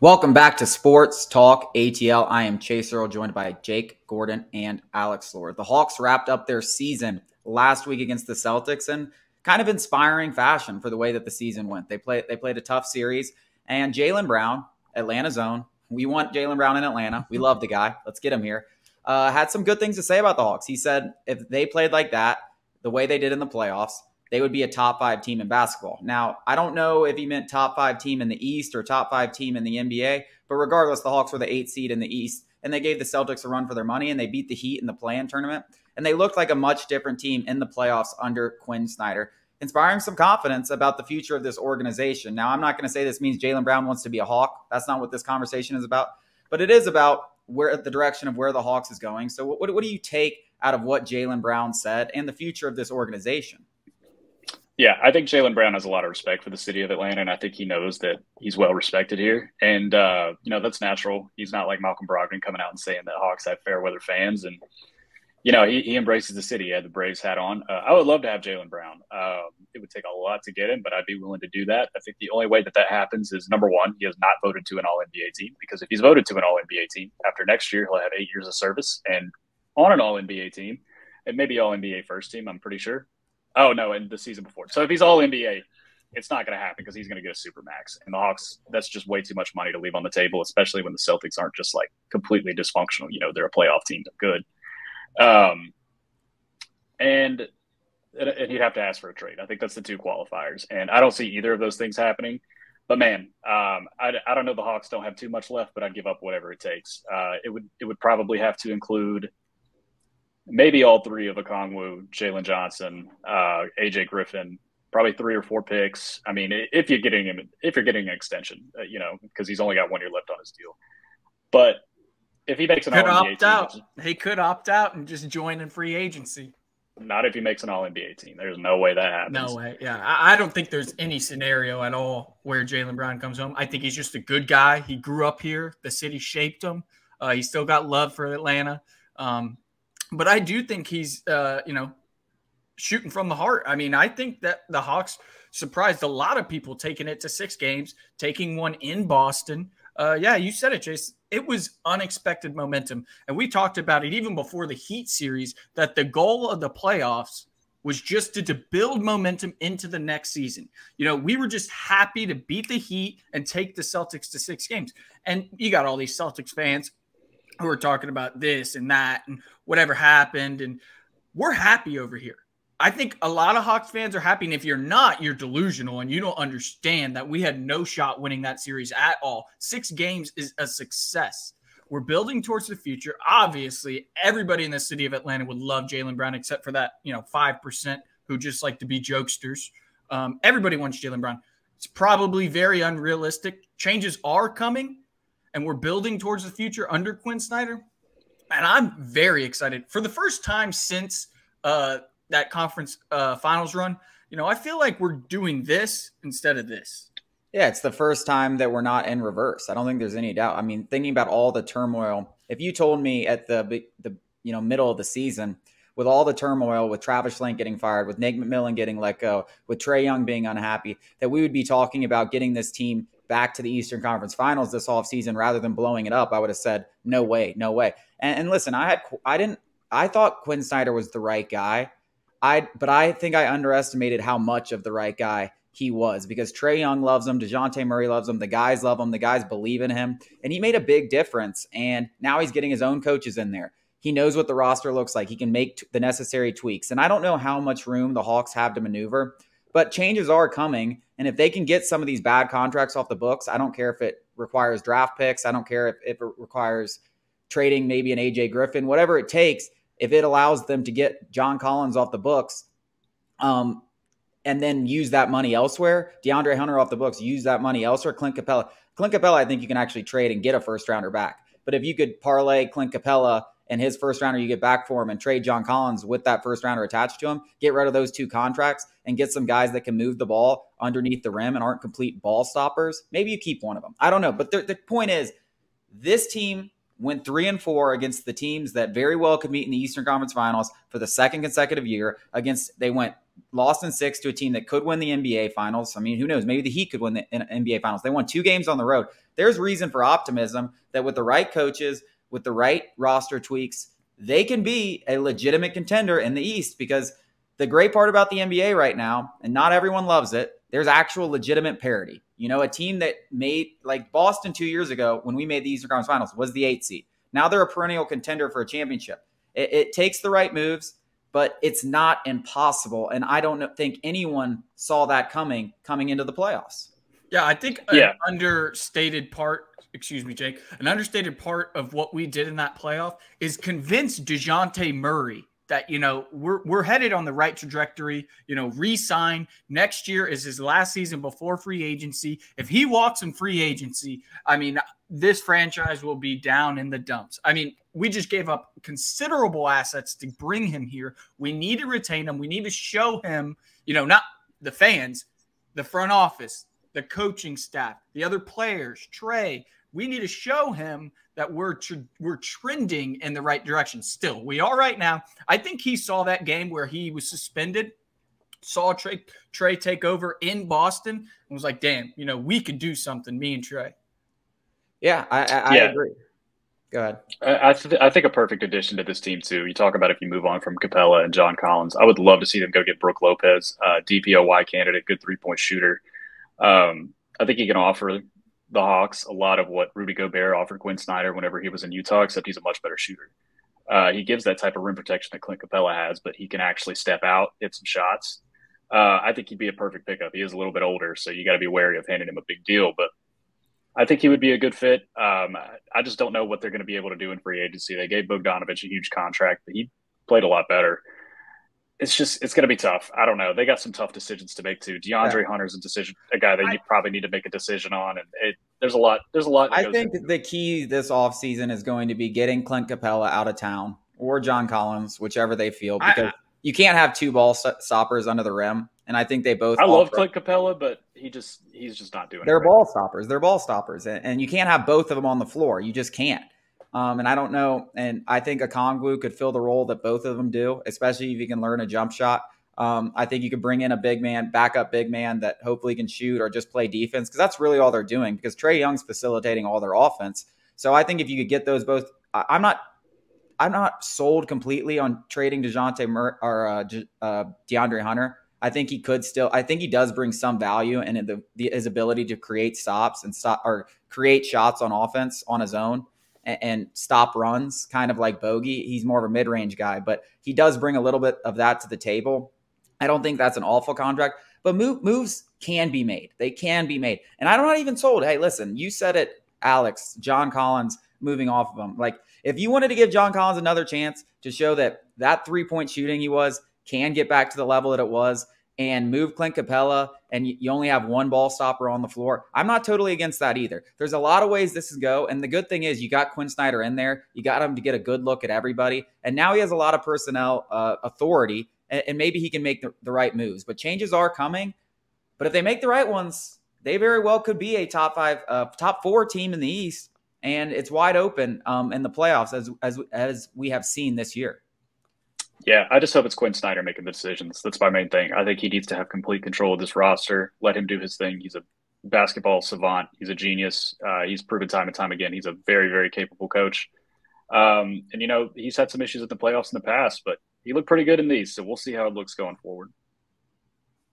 Welcome back to Sports Talk ATL. I am Chase Earl, joined by Jake Gordon and Alex Lord. The Hawks wrapped up their season last week against the Celtics in kind of inspiring fashion for the way that the season went. They played a tough series, and Jaylen Brown, Atlanta's own. We want Jaylen Brown in Atlanta. We love the guy. Let's get him here. Had some good things to say about the Hawks. He said if they played like that, the way they did in the playoffs, they would be a top 5 team in basketball. Now, I don't know if he meant top 5 team in the East or top 5 team in the NBA, but regardless, the Hawks were the 8th seed in the East, and they gave the Celtics a run for their money, and they beat the Heat in the play-in tournament, and they looked like a much different team in the playoffs under Quin Snyder, inspiring some confidence about the future of this organization. Now, I'm not going to say this means Jaylen Brown wants to be a Hawk. That's not what this conversation is about, but it is about where the direction of where the Hawks is going. So what do you take out of what Jaylen Brown said and the future of this organization? Yeah, I think Jaylen Brown has a lot of respect for the city of Atlanta, and I think he knows that he's well respected here. And, that's natural. He's not like Malcolm Brogdon coming out and saying that Hawks have fair weather fans. And, he embraces the city. He had the Braves hat on. I would love to have Jaylen Brown. It would take a lot to get him, but I'd be willing to do that. I think the only way that happens is, number one, he has not voted to an All-NBA team, because if he's voted to an All-NBA team, after next year, he'll have 8 years of service and on an All-NBA team, and maybe All-NBA first team, I'm pretty sure. Oh, no, and the season before. So if he's all NBA, it's not going to happen because he's going to get a supermax. And the Hawks, that's just way too much money to leave on the table, especially when the Celtics aren't just like completely dysfunctional. They're a playoff team. They're good. And he'd have to ask for a trade. I think that's the two qualifiers. And I don't see either of those things happening. But, man, I don't know. The Hawks don't have too much left, but I'd give up whatever it takes. It would probably have to include – maybe all three of Okongwu, Jalen Johnson, AJ Griffin, probably 3 or 4 picks. I mean, if you're getting an extension, because he's only got 1 year left on his deal. But if he makes an All-NBA team, he could opt out and just join in free agency. Not if he makes an All-NBA team. There's no way that happens. No way. Yeah, I don't think there's any scenario at all where Jaylen Brown comes home. I think he's just a good guy. He grew up here. The city shaped him. He's still got love for Atlanta. But I do think he's, shooting from the heart. I mean, I think that the Hawks surprised a lot of people taking it to 6 games, taking one in Boston. Yeah, you said it, Chase. It was unexpected momentum. And we talked about it even before the Heat series, that the goal of the playoffs was just to build momentum into the next season. We were just happy to beat the Heat and take the Celtics to 6 games. And you got all these Celtics fans who are talking about this and that and whatever happened. And we're happy over here. I think a lot of Hawks fans are happy. And if you're not, you're delusional and you don't understand that we had no shot winning that series at all. 6 games is a success. We're building towards the future. Obviously, everybody in the city of Atlanta would love Jaylen Brown, except for that, 5% who just like to be jokesters. Everybody wants Jaylen Brown. It's probably very unrealistic. Changes are coming. And we're building towards the future under Quin Snyder. And I'm very excited. For the first time since that conference finals run, I feel like we're doing this instead of this. Yeah, it's the first time that we're not in reverse. I don't think there's any doubt. I mean, thinking about all the turmoil, if you told me at the middle of the season, with all the turmoil, with Travis Schlenk getting fired, with Nate McMillan getting let go, with Trae Young being unhappy, that we would be talking about getting this team back to the Eastern Conference Finals this offseason rather than blowing it up, I would have said, no way, no way. And listen, I thought Quin Snyder was the right guy. But I think I underestimated how much of the right guy he was, because Trae Young loves him, DeJounte Murray loves him, the guys love him, the guys believe in him, and he made a big difference. And now he's getting his own coaches in there. He knows what the roster looks like. He can make the necessary tweaks. And I don't know how much room the Hawks have to maneuver, but changes are coming. And if they can get some of these bad contracts off the books, I don't care if it requires draft picks. I don't care if it requires trading maybe an AJ Griffin, whatever it takes. If it allows them to get John Collins off the books and then use that money elsewhere, DeAndre Hunter off the books, use that money elsewhere, Clint Capella, I think you can actually trade and get a first rounder back. But if you could parlay Clint Capella and his first rounder you get back for him and trade John Collins with that first rounder attached to him, get rid of those 2 contracts and get some guys that can move the ball underneath the rim and aren't complete ball stoppers, maybe you keep one of them. I don't know. But the point is, this team went 3-4 against the teams that very well could meet in the Eastern Conference Finals for the 2nd consecutive year. They went lost in 6 to a team that could win the NBA Finals. I mean, who knows? Maybe the Heat could win the NBA Finals. They won 2 games on the road. There's reason for optimism that with the right coaches, with the right roster tweaks, they can be a legitimate contender in the East, because the great part about the NBA right now, and not everyone loves it, there's actual legitimate parity. You know, a team that made, like Boston 2 years ago when we made the Eastern Conference Finals, was the 8th seed. Now they're a perennial contender for a championship. It takes the right moves, but it's not impossible. And I don't think anyone saw that coming into the playoffs. Yeah, I think an understated part, excuse me, Jake, an understated part of what we did in that playoff is convince DeJounte Murray that, you know, we're headed on the right trajectory, you know, re-sign. Next year is his last season before free agency. If he walks in free agency, I mean, this franchise will be down in the dumps. I mean, we just gave up considerable assets to bring him here. We need to retain him. We need to show him, you know, not the fans, the front office, the coaching staff, the other players, Trey. We need to show him that we're trending in the right direction. Still, we are right now. I think he saw that game where he was suspended, saw Trey take over in Boston, and was like, damn, you know, we could do something, me and Trey. Yeah, I agree. Go ahead. I think a perfect addition to this team, too. You talk about if you move on from Capella and John Collins. I would love to see them go get Brook Lopez, DPOY candidate, good three-point shooter. I think he can offer the Hawks a lot of what Rudy Gobert offered Quin Snyder whenever he was in Utah, except he's a much better shooter. He gives that type of rim protection that Clint Capella has, but he can actually step out, hit some shots. I think he'd be a perfect pickup. He is a little bit older, so you got to be wary of handing him a big deal, but I think he would be a good fit. I just don't know what they're going to be able to do in free agency. They gave Bogdanovich a huge contract, but he played a lot better. It's going to be tough. I don't know. They got some tough decisions to make too. DeAndre Hunter's a guy that you probably need to make a decision on, and there's a lot. I think the key this offseason is going to be getting Clint Capella out of town, or John Collins, whichever they feel, because you can't have 2 ball stoppers under the rim. And I think they both. I love Clint Capella, but he's just not doing it. They're ball stoppers. They're ball stoppers, and you can't have both of them on the floor. You just can't. And I don't know. And I think Okongwu could fill the role that both of them do, especially if you can learn a jump shot. I think you could bring in a big man, backup big man that hopefully can shoot or just play defense, because that's really all they're doing, because Trae Young's facilitating all their offense. So I think if you could get those both, I'm not sold completely on trading DeAndre Hunter. I think he could still. I think he does bring some value in his ability to create stops and create shots on offense on his own and stop runs, kind of like Bogey. He's more of a mid-range guy, but he does bring a little bit of that to the table. I don't think that's an awful contract, but moves can be made. They can be made, and I'm not even sold. Hey, listen, you said it, Alex. John Collins moving off of him. Like, if you wanted to give John Collins another chance to show that 3-point shooting can get back to the level that it was, and move Clint Capella, and you only have 1 ball stopper on the floor, I'm not totally against that either. There's a lot of ways this could go, and the good thing is you got Quin Snyder in there. You got him to get a good look at everybody, and now he has a lot of personnel authority, and maybe he can make the right moves. But changes are coming, but if they make the right ones, they very well could be a top 4 team in the East, and it's wide open in the playoffs, as we have seen this year. Yeah, I just hope it's Quin Snyder making the decisions. That's my main thing. I think he needs to have complete control of this roster. Let him do his thing. He's a basketball savant. He's a genius. He's proven time and time again. He's a very, very capable coach. And, you know, he's had some issues in the playoffs in the past, but he looked pretty good in these. So we'll see how it looks going forward.